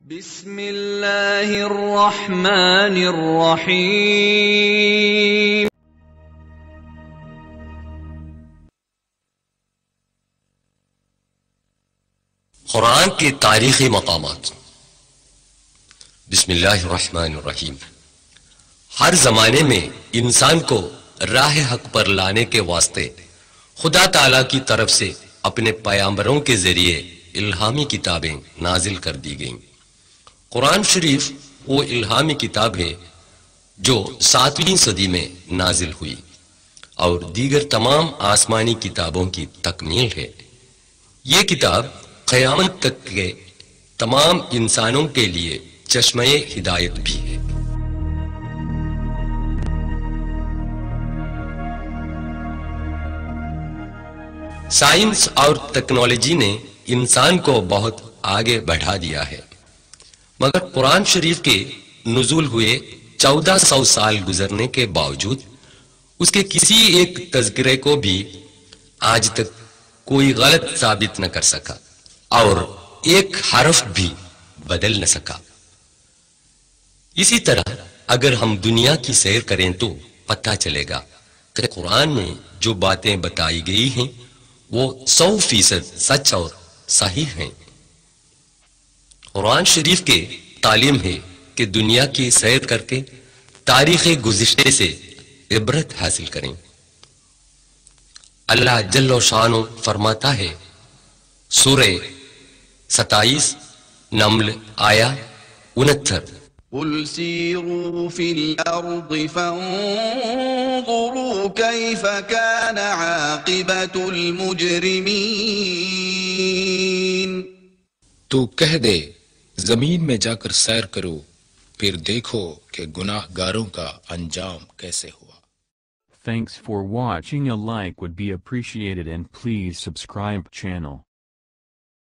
بسم اللہ الرحمن الرحیم۔ قرآن کے تاریخی مقامات۔ بسم اللہ الرحمن الرحیم۔ ہر زمانے میں انسان کو راہ حق پر لانے کے واسطے خدا تعالی کی طرف سے اپنے پیامبروں کے ذریعے الہامی کتابیں نازل کر دی گئیں۔ قرآن شریف وہ الہامی کتاب ہے جو 7ویں صدی میں نازل ہوئی اور دیگر تمام آسمانی کتابوں کی تکمیل ہے۔ یہ کتاب قیامت تک کے تمام انسانوں کے لیے چشمہ ہدایت بھی ہے۔ سائنس اور ٹیکنالوجی نے انسان کو بہت آگے بڑھا دیا ہے، مگر قرآن شریف کے نزول ہوئے 1400 سال گزرنے کے باوجود اس کے کسی ایک تذکرے کو بھی آج تک کوئی غلط ثابت نہ کر سکا اور ایک حرف بھی بدل نہ سکا۔ اسی طرح اگر ہم دنیا کی سیر کریں تو پتہ چلے گا کہ قرآن میں جو باتیں بتائی گئی ہیں وہ 100% سچ اور صحیح ہیں۔ قرآن شریف کے تعلیم ہے کہ دنیا کی سیر کر کے تاریخ گزشتے سے عبرت حاصل کریں۔ اللہ جل و شانہ فرماتا ہے، سورہ 27 نمل آیا 69، قل سیروا فی الارض فانظروا کیف کان عاقبت المجرمین۔ تو کہہ دے زمین میں جا کر سیر کرو، پھر دیکھو کہ گناہ گاروں کا انجام کیسے ہوا۔ Thanks for watching. A like would be appreciated and please subscribe channel.